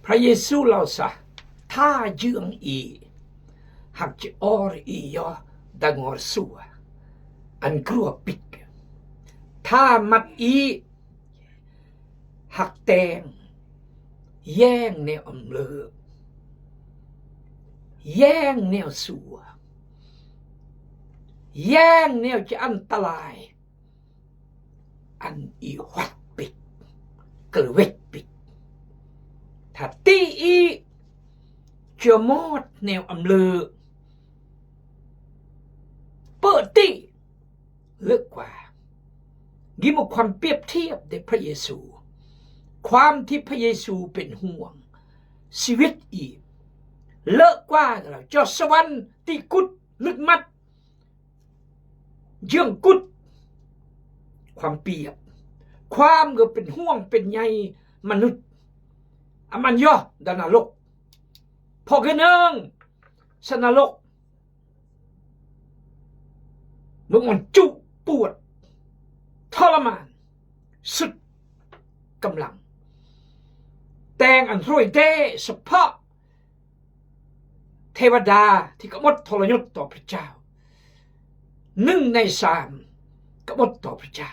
พระเยซูเราซะถ้าเยื่องอีหักจะออรอียอดังอสัวอันกลัวปิกถ้ามัดอีหักแตงแย่งแนวอำเลอแย่งแนวสัวแย่งแนวจะอันตรายอันอีวัดปิดกระเวกปิดถ้าตีอีจะมอดแนวอำเลอเปิดตีเลิกกว่ายิ่งกว่าความเปรียบเทียบในพระเยซูความที่พระเยซูเป็นห่วงชีวิตอีกเลิกกว่าเราเจ้าสวรรค์ที่กุดลึกมัดเยื่องกุดความเปรียบความก็เป็นห่วงเป็นใยมนุษย์อมันย่อดานรกพอกันนึงสนรกมึงมันจุปวดทรมานสุดกำลังแต่งอันรวยเด้เฉพาะเทวดาที่กบฏทรยศต่อพระเจ้า1 ใน 3กบฏต่อพระเจ้า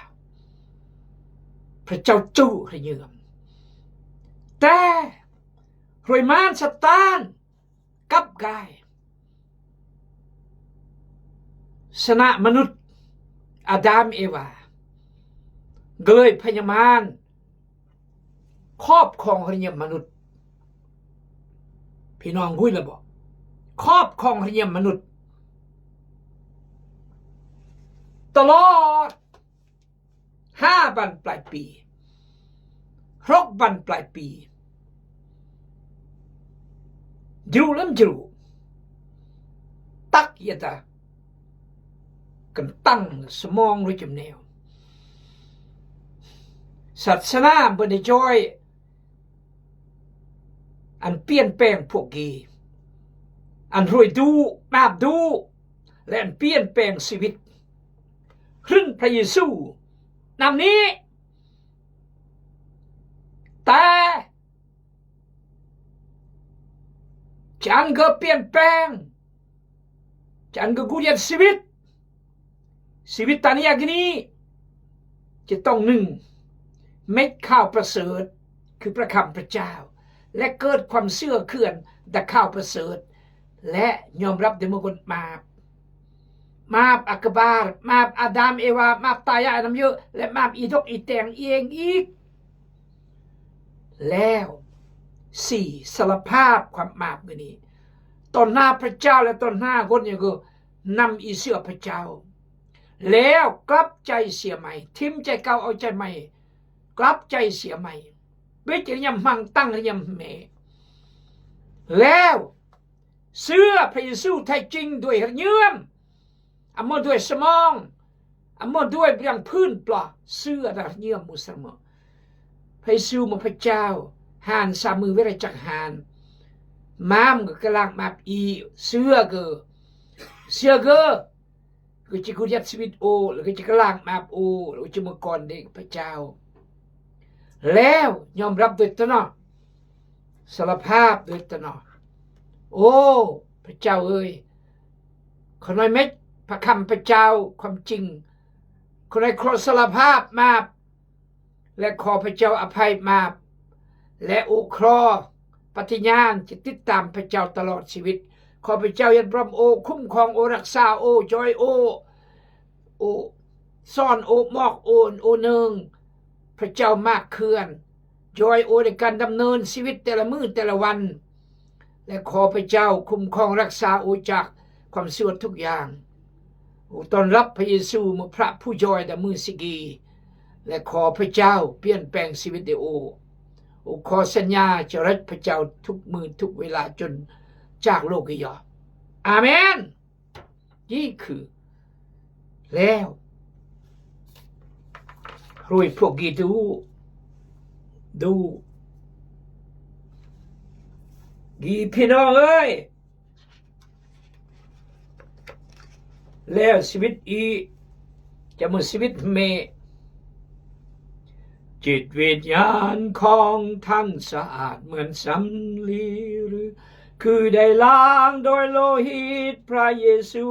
พระเจ้าจู้ให้เยื่อมแต่รวยมารซาตานกับกายชนะมนุษย์อาดัมเอวาก็เลยพยามารครอบครองเรียมมนุษย์พี่น้องคุยแล้วบอกครอบครองเรียมมนุษย์ตลอด5 วันปลายปี6 วันปลายปีอยู่ล้ำอยู่ตักยะตากันตั้งสมองด้วยจำแนวศาสนาบริจอยอันเปลี่ยนแปลงพวกกีอันรวยดูมาบดูและอันเปลี่ยนแปลงชีวิตครึ่งพระเยซูนำนี้แต่ฉันก็เปลี่ยนแปลงฉันก็กุยชีวิตตอนนี้อย่างนี้จะต้อง1 เม็ดข้าวประเสริฐคือพระคำพระเจ้าและเกิดความเชื่อเขื่อนแต่ข้าวประเสริฐและยอมรับในมงคลมาบอักบาลมาบอาดัมเอวามาบตายายน้ำเยอะและมาบอีทกอีแตงเองอีกแล้ว4 สารภาพความมาบนี้ต่อหน้าพระเจ้าและต่อหน้าคนอย่างก็นำอีเสื้อพระเจ้าแล้วกลับใจเสียใหม่ทิ้มใจเก่าเอาใจใหม่กลับใจเสียใหม่ไม่จะยำมังตั้งยำเมแล้วเสื้อพระเยซูแท้จริงด้วยเยื่อมอำมด้วยสมองอำมด้วยเรื่องพื้นปลาเสื้อระเยื่อมมุสลิมพระเยซูมาพระเจ้าหานสามมือเวรจักหานมามก็กำลังมาอีเสื้อก็ก็จะกุยัดชีวิตโอแล้วก็จะกำลังมาโอแล้วจะมาก่อนเด็กพระเจ้าแล้วยอมรับโดยตนอสารภาพโดยตนอโอ้พระเจ้าเอ้ยคนน้อยเม็ดพระคำพระเจ้าความจริงคนน้อยขอสารภาพมาและขอพระเจ้าอภัยมาและโอครอปฏิญาณจะติดตามพระเจ้าตลอดชีวิตขอพระเจ้ายันพระโอคุ้มครองโอรักษาโอจอยโอซ่อนโอมอกโอนโอเนืองพระเจ้ามากเคลื่อนจอยโอในการดำเนินชีวิตแต่ละมื้อแต่ละวันและขอพระเจ้าคุ้มครองรักษาโอจากความเสื่อมทุกอย่างโอตอนรับพระเยซูเมื่อพระผู้จอยแต่มือสิกีและขอพระเจ้าเปลี่ยนแปลงชีวิตโอขอสัญญาจะรักพระเจ้าทุกมือทุกเวลาจนจากโลกยออาเมนนี่คือแล้วรวยพวกกีดูกีพี่น้องเอ้ยแล้วชีวิตอีจะมือชีวิตเม จิตวิญญาณของท่านสะอาดเหมือนสำลีหรือคือได้ล้างโดยโลหิตพระเยซู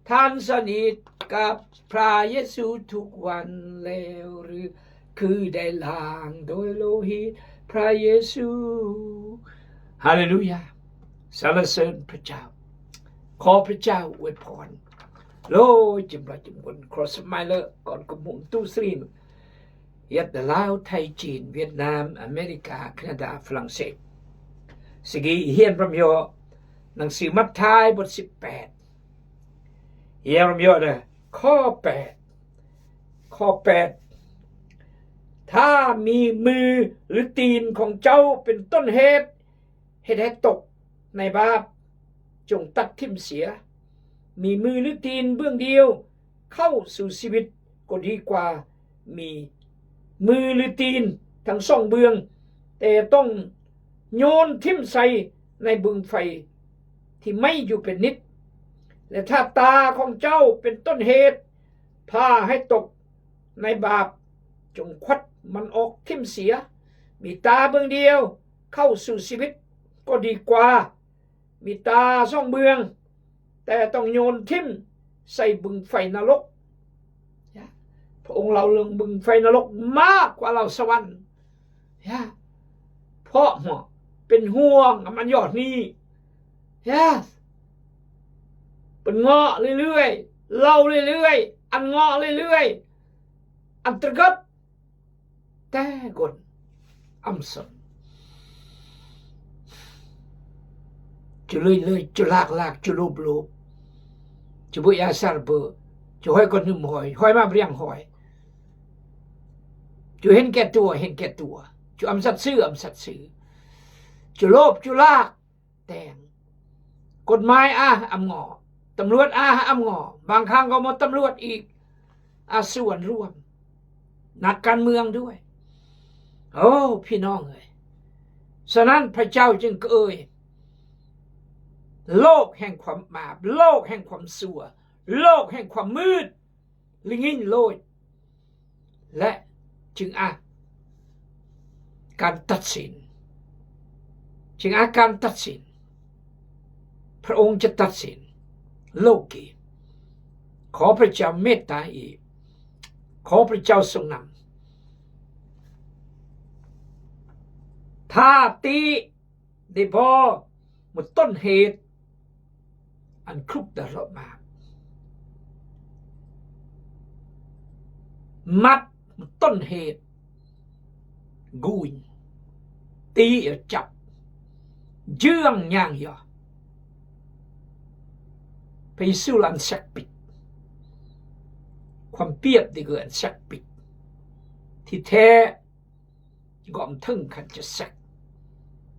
ท่านสนิทกับพระเยซูทุกวันแล้วหรือคือได้ล้างโดยโลหิตพระเยซูฮาเลลูยาสรรเสริญพระเจ้าขอพระเจ้าอวยพรโลจิมบะจิมคนครอสไมเลอร์ก่อนกมุงตู้สรีมยัดลาวไทยจีนเวียดนามอเมริกาแคนาดาฝรั่งเศสสกีเฮียนพระมโยหนังสือมัทธิวบท18เฮียนพระมโยนะข้อ8ถ้ามีมือหรือตีนของเจ้าเป็นต้นเหตุให้ตกในบาปจงตัดทิ่มเสียมีมือหรือตีนเบื้องเดียวเข้าสู่ชีวิตก็ดีกว่ามีมือหรือตีนทั้งสองเบื้องแต่ต้องโยนทิ่มใส่ในบึงไฟที่ไม่อยู่เป็นนิดและถ้าตาของเจ้าเป็นต้นเหตุพาให้ตกในบาปจงควัดมันออกทิ่มเสียมีตาเบื้องเดียวเข้าสู่ชีวิตก็ดีกว่ามีตาสองเบื้องแต่ต้องโยนทิ่มใส่บึงไฟนรกพระองค์เราเรื่องบึงไฟนรกมากกว่าเราสวรรค์เพราะเป็นห่วงมันยอดนี้เป็นเงาะเรื่อยๆเล่าเรื่อยๆอันเงาะเรื่อยๆอันตรกัดแต่ก่อนอัมสันจะเลยจะลากจะลูบจะบุยาสารเบอจะห้อยคนหนึ่งห้อยมาเรียงห้อยจะเห็นแก่ตัวจะอัมสัตซื้อจะโลภจะลากแต่งกฎหมายอัมงอตำรวจอัมงอบางครั้งก็หมดตำรวจอีกส่วนร่วมนักการเมืองด้วยโอ้พี่น้องเอ้ยฉะนั้นพระเจ้าจึงเอ่ยโลกแห่งความบาปโลกแห่งความชั่วโลกแห่งความมืดลิงิ่งโลดและจึงการตัดสินการตัดสินพระองค์จะตัดสินโลกีขอพระเจ้าเมตตาอีกขอพระเจ้าทรงนำถ้าตีได้พอหมดต้นเหตุอันครุบตลอดมามัดต้นเหตุกุยตีจับเยื่องย่างยอไปสู่อันสักปิดความเปียบที่เกิดสักปิดที่แท้ก็มถึงขันจะสัก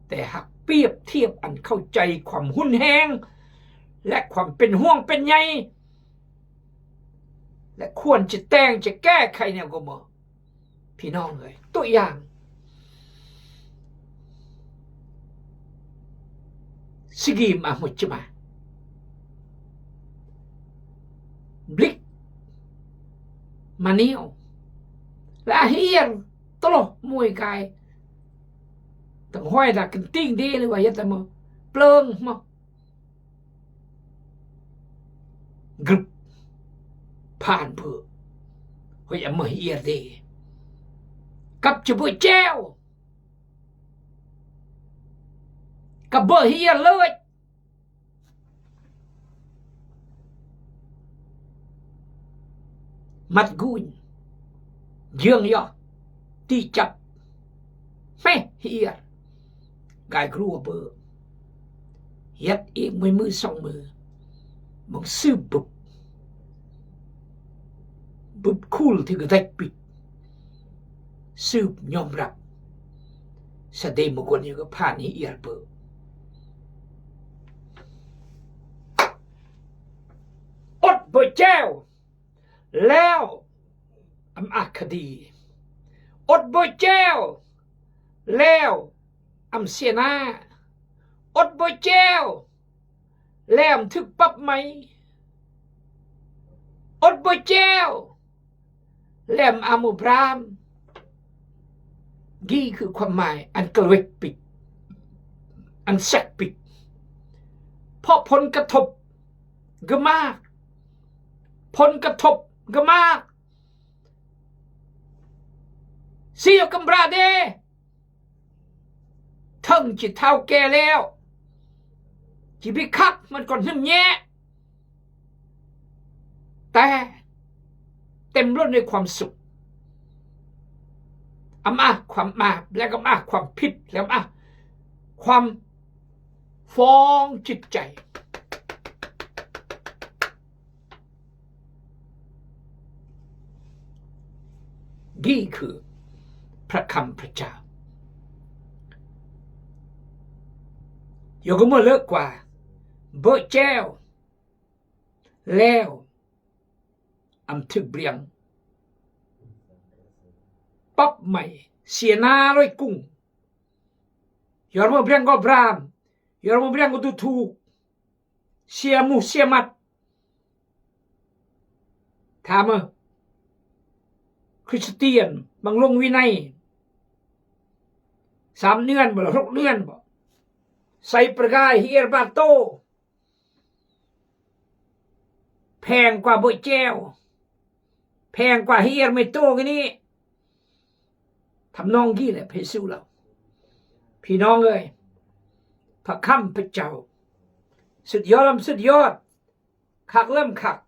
แต่หากเปรียบเทียบอันเข้าใจความหุ่นแหงและความเป็นห่วงเป็นใยและควรจะแต่งจะแก้ไขเนี่ยก็บอกพี่น้องเลยตัวอย่างสกีมาหมดจะมาบลิกมาเนียวและเฮียนตลอดมวยกายต้องห้อยดักกันติ้งดีเลยว่าอย่าแต่มาเปลืองมากรึบผ่านเพื่อเฮ้ยมาเฮียดีกับจะบุยแจ้วกับเบอร์เฮียเลยมัดกุยเยื่องยอที่จับไม่เฮียกายกลัวเบอร์เฮ็ดอีกมือสองมือมึงซื้อบุบคูลที่ก็ได้ปิดซื้อยอมรับแสดงบุคคลนี้ก็ผ่านนี้เอียเบอร์อดเบอร์แจ้วแล้วอักคดีอดเบอร์แจ้วแล้วเสียหน้าอดบ่แจ้วแล้วถึกปับไหมอดบ่แจ้วแล้วมุพราม กี้คือความหมายอันเกลเวกปิดอันแสกปิดเพราะผลกระทบก็มากผลกระทบก็มากเสียกำราเดทั้งจิตเท่าแก่แล้วจิบิคักมันก่อนหึ่มแย่แต่เต็มล้นด้วยความสุขมาความมาแล้วก็มาความผิดแล้วมาความฟ้องจิตใจนี่คือพระคำพระเจ้าโยกมือเลิกกว่าเบอเจ้าแล้วถึกเบียงปั๊บใหม่เสียหน้าร้อยกุ้งยอมมาเบียงก็พรามยอมมาเบียงก็ถูกเสียมูเสียมัดถามคริสเตียนบางลงวินัย3 เดือนบ่6 เดือนบ่ใส่ประกายเฮียบาโตแพงกว่าเบอเจ้าแพงกว่าเฮียไม่โตกันนี่ทำนองกี้แหละเพซูเราพี่น้องเอ้ยพระคำพระเจ้าสุดยอดสุดยอดคักเริ่มคัก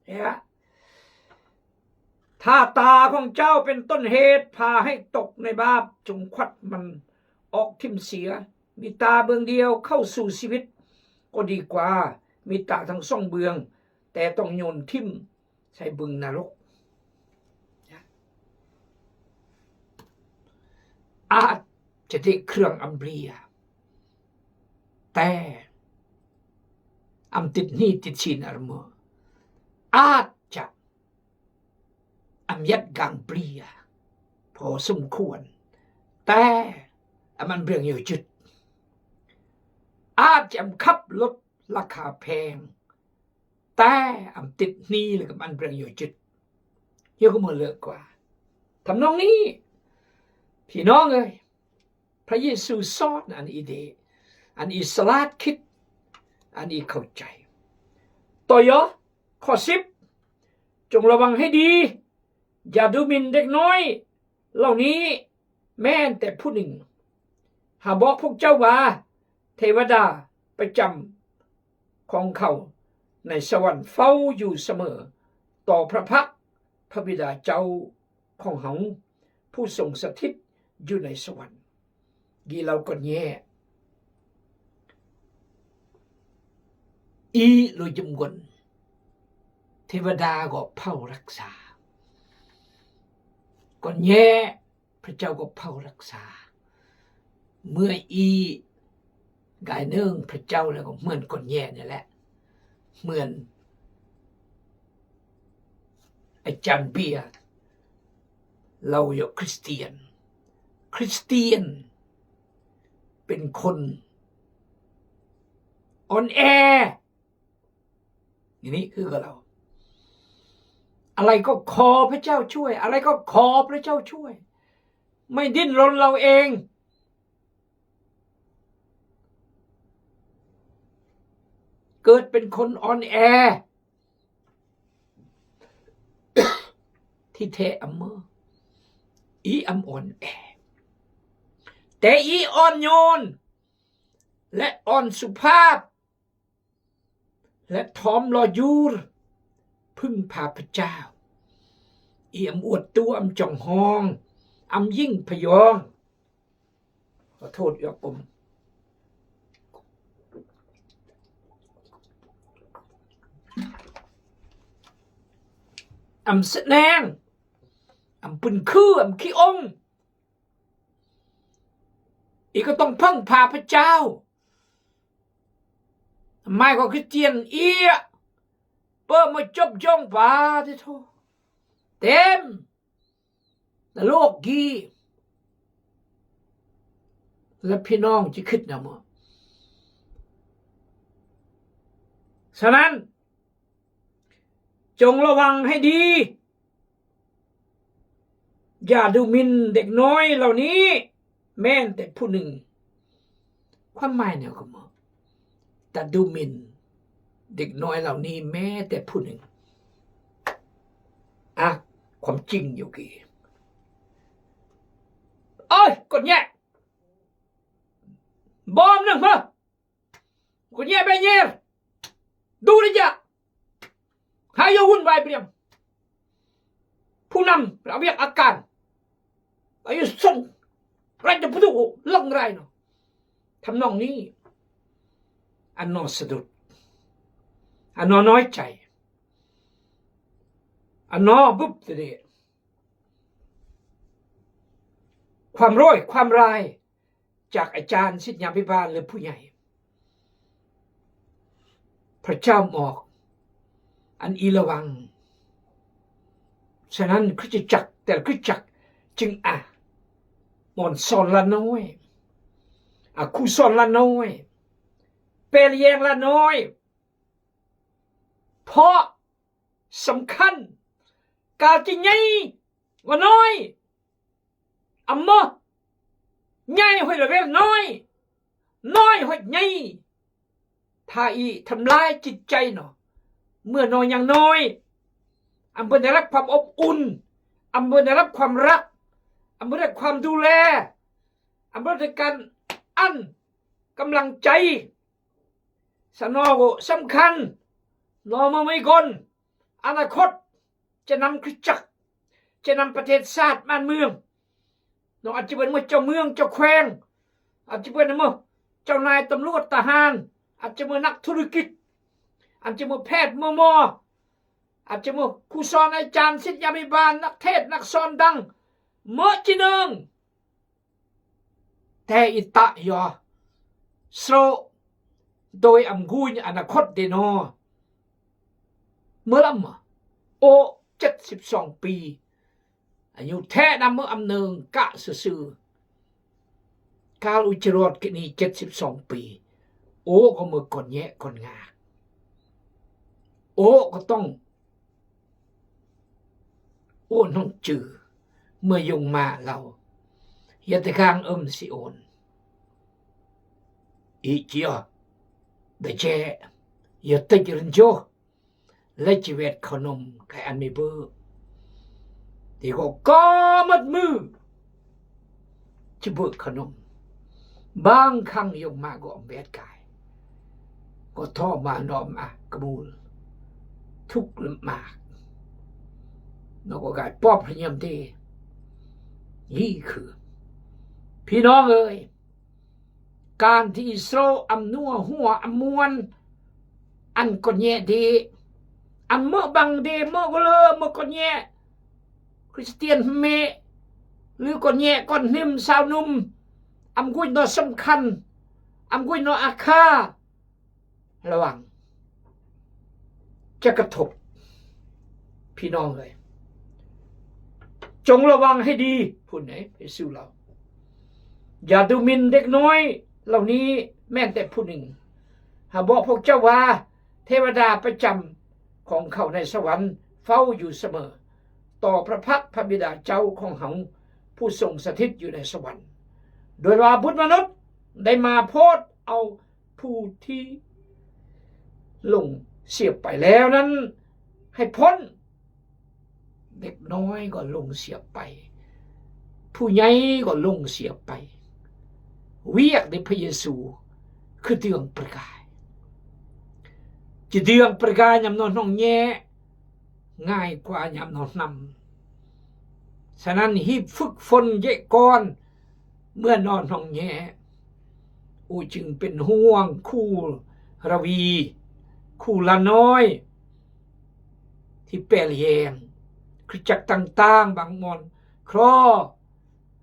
เนี่ยถ้าตาของเจ้าเป็นต้นเหตุพาให้ตกในบาปจงควัดมันออกทิ่มเสียมีตาเบื้องเดียวเข้าสู่ชีวิตก็ดีกว่ามีตาทั้งสองเบืองแต่ต้องโยนทิ่มใส่บึงนรกอาจจะได้เครื่องอัมเบรียแต่ติดนี่ติดชินอารมณ์อาจจะยัดกังเปรียพอสมควรแต่มันเรื่องอยู่จุดอาจจะขับรถราคาแพงแต่ติดนี่เลยกับมันเรื่องอยู่จุดเยอะก็มือเลิกกว่าทำนองนี้พี่น้องเอ้ยพระเยซูสอนอันอีเดอันอิสลาดคิดอันอีเข้าใจต่อยอข้อ10จงระวังให้ดีอย่าดูหมิ่นเด็กน้อยเหล่านี้แม้แต่ผู้หนึ่งหาบอกพวกเจ้าว่าเทวดาประจำของเขาในสวรรค์เฝ้าอยู่เสมอต่อพระพักพระบิดาเจ้าของเขาผู้ทรงสถิตอยู่ในสวรรค์กีเราก็แย่อีโลยจมกนเทวดาก็เฝ้ารักษาก่อนแย่พระเจ้าก็เฝ้ารักษาเมื่ออีกายเนื่องพระเจ้าแล้วก็เหมือนก่อนแย่นี่แหละเหมือนอาจารย์เบียร์เราอยู่คริสเตียนเป็นคนอ่อนแออย่างนี้คือกับเราอะไรก็ขอพระเจ้าช่วยอะไรก็ขอพระเจ้าช่วยไม่ดิ้นรนเราเองเกิดเป็นคนอ่อนแอที่แท้เมื่ออีอ่อนแอแต่อีอ่อนโยนและอ่อนสุภาพและทอมรอยูรพึ่งพาพระเจ้าอีอวดตัวจองห้องยิ่งพยองขอโทษยกผมแสดงปืนคือขี้องอีกก็ต้องพึ่งพาพระเจ้าไม่ก็คริสเตียนอีเปิดมาจบย่องป่าที่โทเต็มแต่โลกกีและพี่น้องจะคิดนะมั้งฉะนั้นจงระวังให้ดี อย่าดูหมิ่นเด็กน้อยเหล่านี้แม้แต่ผู้หนึ่งความหมายเนี่ยก็บอกแต่ดูหมิ่นเด็กน้อยเหล่านี้แม้แต่ผู้หนึ่งความจริงอยู่กี่กดแย่บอมหนึ่งเหรอกดแย่ไปเย่ดูดิจ้ะหายวุ่นวายเปลี่ยนผู้นำเราเรียกอาการอายุส่งไรจะพูดลงไรเนาะทำนองนี้อันนอสะดุดอันนอน้อยใจอันนอบุบเดียความร้อยความรายจากอาจารย์ศิษยาภิบาลหรือผู้ใหญ่พระเจ้าบอกอันอีระวังฉะนั้นคริสตจักรแต่คริสตจักรจึงมอนสอนละน้อยครูสอนละน้อยเปรเยงละน้อยเพราะสำคัญการจะใหญ่กว่าน้อยใหญ่หอยละเวลน้อยหอยใหญ่ถ้าทำลายจิตใจเนาะเมื่อน้อยอย่างน้อยได้รับความอบอุ่นได้รับความรักได้รับความดูแลได้รับการกำลังใจสนอสำคัญนอมาไม่ก่อนอนาคตจะนำคริสตจักรจะนำประเทศชาติบ้านเมืองเราอาจจะเป็นเจ้าเมืองเจ้าแขวงอาจจะเป็นเจ้านายตำรวจทหารอาจจะเป็นนักธุรกิจอาจจะเป็นแพทย์หมออาจจะเป็นครูสอนอาจารย์ศิษยาภิบาลนักเทศนักสอนดังเมื่อจีนึงแต่อิตะยอโซโดยกุยอนาคตเดโนเมื่อลำ72 ปีอายุแท้นำเมื่อหนึ่งกะซื่อๆการอุจรดกินี72 ปีก็เมื่อก่อนแย่ก่อนงาก็ต้องน้องจือเมื่อยงมาเราอย่าแต่ข้างสิโอนอีเจียเดเจอย่าติดรินโจและชีวิตขนมใครอันไม่เบื่อที่ก็มัดมือจะเบื่อขนมบางครั้งยงมาก็อมเบ็ดกายก็ท่อมานอมกระมูลทุกลำมากนกกายป้อพยายามทีนี่คือพี่น้องเอ๋ยการที่อิสราเอลนัวหัวมวนอันก็แย่ดีเมื่อบังเดเมื่อก็เลยเมื่อก็แย่คริสเตียนเมหรือก็แย่ก่อนนิ่มสาวนุ่มกุยนอสำคัญกุยนออาคาระวังจะกระทบพี่น้องเลยจงระวังให้ดีพูดไหนไปสู้เราอย่าดูหมิ่นเด็กน้อยเหล่านี้แม้แต่ผู้หนึ่งบอกพวกเจ้าว่าเทวดาประจำของเขาในสวรรค์เฝ้าอยู่เสมอต่อพระพักพระบิดาเจ้าของเขาผู้ทรงสถิตอยู่ในสวรรค์โดยว่าบุตรมนุษย์ได้มาโพสเอาผู้ที่ลงเสียบไปแล้วนั้นให้พ้นเด็กน้อยก็ลงเสียบไปผู้ใหญ่ก็ลงเสียบไปเวียกในพระเยซูคือเดืองประกายจะเดืองประกายยำนอนห้องแย่ง่ายกว่ายำนอนนำฉะนั้นฮีบฝึกฝนเยก่อนเมื่อนอนห้องแย่จึงเป็นห่วงคู่ระวีคู่ละน้อยที่เปลี่ยนคริสตจักรต่างๆบางมอนครอ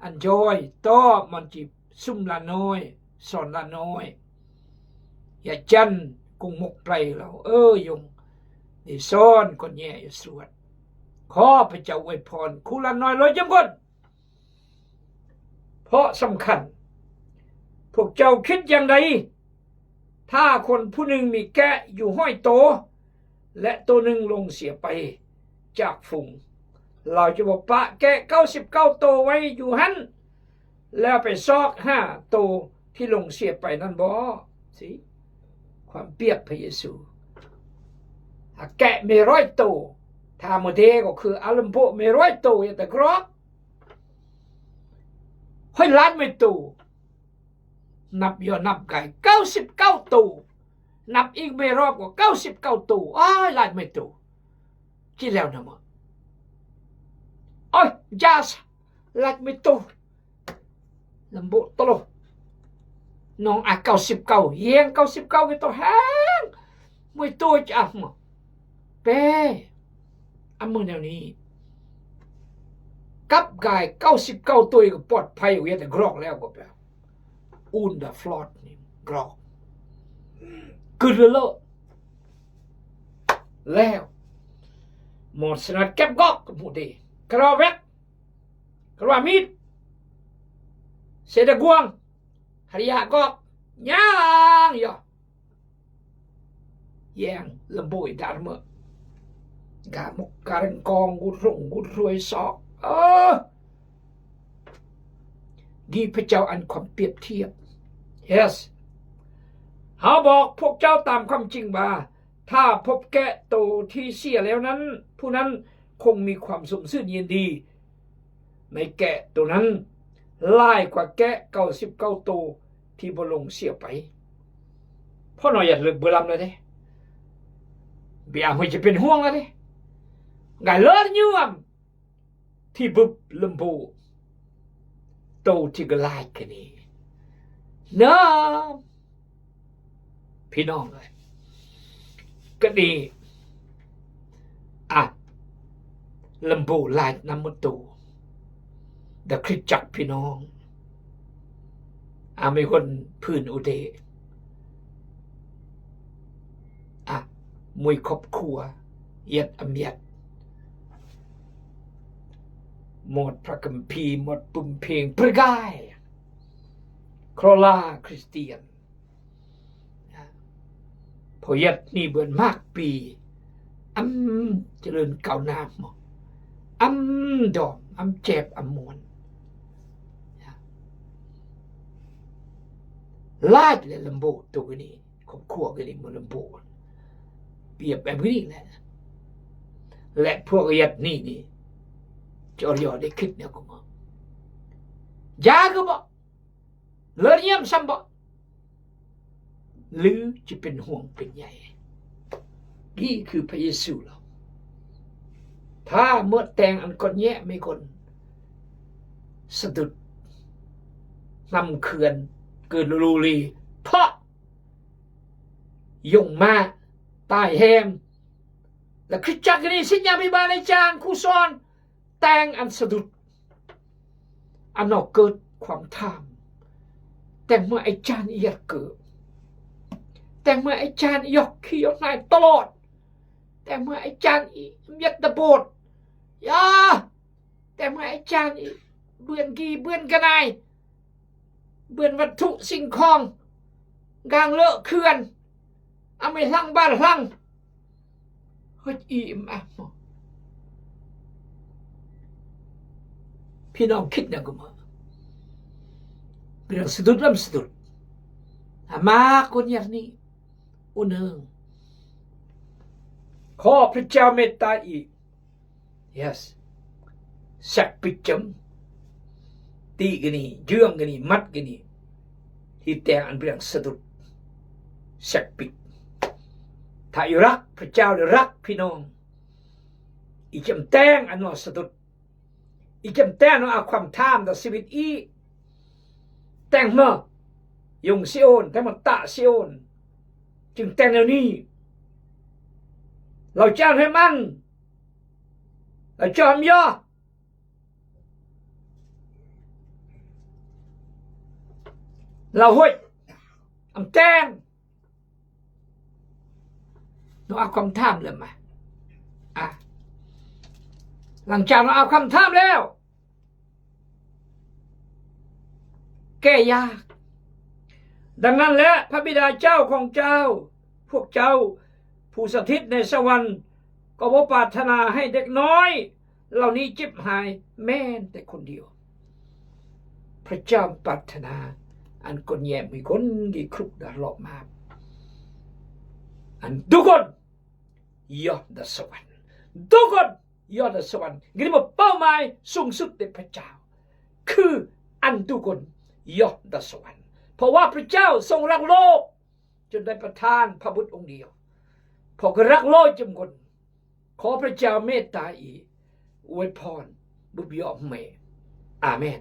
อันจอยต้อมันจีซุ่มละน้อยสอนละน้อยอย่าจันกุงมกไปเรายงนี่ซ้อนคนแย่อยู่สวดขอพระเจ้าอวยพรคู่ละน้อยเลยจำคนเพราะสำคัญพวกเจ้าคิดอย่างไรถ้าคนผู้หนึ่งมีแกะอยู่ห้อยโตและตัวหนึ่งลงเสียไปจากฝูง เราจะบอกปะแกะ99ตัวไว้อยู่หันแล้วไปซอก5ตัวที่ลงเสียไปนั่นบ่สิความเปรียบพระเยซูแกะมี100ตัวถ้าโมเดก็คืออาลัมโบมี100ตัวอย่างแต่กรอกให้ล้านไม่ตัวนับนับไก่99ตัวนับอีกไม่รอบก็99ตัวล้านไม่ตัวที่แล้วนะมั้งโอ้ยจ้าล้านไม่ตัวลำบุตลกน้อง99เยียง99ก็ตัวแห้งไม่ตัวจ้ามั้งเป้มือแนวนี้กับกาย99ตัวก็ปลอดภัยอยู่แต่กรอกแล้วก็แปลอุ่นเดฟลอตนี่กรอกคือเลอะแล้วหมดสนัดเก็บกอกกับหมูดีกระเวกกระมีดเสดกวงหริยากอกย่างย่อแยงลำบุยดาร์เมกามุกการกองกุรงกุรวยสอกดีพระเจ้าอันความเปรียบเทียบ yes เขาบอกพวกเจ้าตามความจริงว่าถ้าพบแกะโตที่เสียแล้วนั้นผู้นั้นคงมีความสมซื่อยินดีในแกะตัวนั้นหลายกว่าแกะ99ตัวที่บ่ลงเสียไปเพราะหน่อยอย่าเลิกเบื่อลำเลยเด้เบียร์มันจะเป็นห่วงเลยไงเลิศยวมที่บุบลำบูโตที่กลายกันนี่เนาะพี่น้องเลยก็ดีลำบูลายน้ำมันตูเด็กคริสจักรพี่น้องมีคนพื้นอุเดมวยครอบครัวเย็ดอเมียดหมดพระคัมภีร์หมดปุ่มเพลงประกายครอลาคริสเตียนพอเย็ดนี่เบือนมากปีเจริญเก่าน้ำดอมเจ็บมวนลาดเลยลำโบตัวนี้ครอบครัวกันนี่มันลำโบเปรียบแบบนี้แหละและพวกเย็ดนี่จอร์ยอได้คิดเนี่ยก็มายาก็บอกเลือดเยี่ยมซ้ำบอกหรือจะเป็นห่วงเป็นใหญ่นี่คือพระเยซูเราถ้าเมื่อแต่งอันก่อนแย่ไม่คนสะดุดนำเขื่อนเกิดรูรีเพราะยงมาตายแหมและคริสจักรนี้สิญญาบิบาลในจางคู่ซ้อนแต่งอันสะดุดอันนอกเกิดความทามแต่เมื่อไอ้จานเอียดเกิดแต่เมื่อไอ้จานยกขี้ยกนายตลอดแต่เมื่อไอ้จานยัดตะโบดแต่เมื่อไอ้จานเบื่อนกีเบื่อนกันนายเบื่อนวัตถุสิ่งของกลางเลอะเขื่อนไม่ลังบ้านลังเฮ้ยพี่น้องคิดนะกูมาพี่น้องสะดุดสะดุดมาคนอย่างนี้อุณหงขอพระเจ้าเมตตาอีก yes สักปิจมตีกันนี่เยื่องกันนี่มัดกันนี่ที่แต่งอันเป็นสะดุดสักปิถ้าอยู่รักพระเจ้ารักพี่น้องอีจำแต่งอันนอสะดุดอีจำแต่งเอาความท่ามต่อชีวิตแต่งเมื่อยงซิโอนแต่มาตะซิโอนจึงแต่งแนวนี้เราจ้างให้มันเราจอมย่อเราห้ยแต่งเราเอาความท่ามเลยมาหลังจากเราเอาความท่ามแล้วแก้ยากดังนั้นแหละพระบิดาเจ้าของเจ้าพวกเจ้าผู้สถิตในสวรรค์ก็บ่ปรารถนาให้เด็กน้อย เหล่านี้เจ็บหายแม่นแต่คนเดียวพระเจ้าปรารถนาอันคนแย่มีคนกี่ครุกดารอบมาอันทุกคนยอดสวรรค์ทุกคนยอดสวรรค์กรีบเป้าหมายสูงสุดในพระเจ้าคืออันทุกคนยอดสวรรค์เพราะว่าพระเจ้าทรงรักโลกจนได้ประทานพระบุตรองค์เดียวพอก็รักโลกจำคนขอพระเจ้าเมตตาอีอวยพรบุญยอมเมอาเมน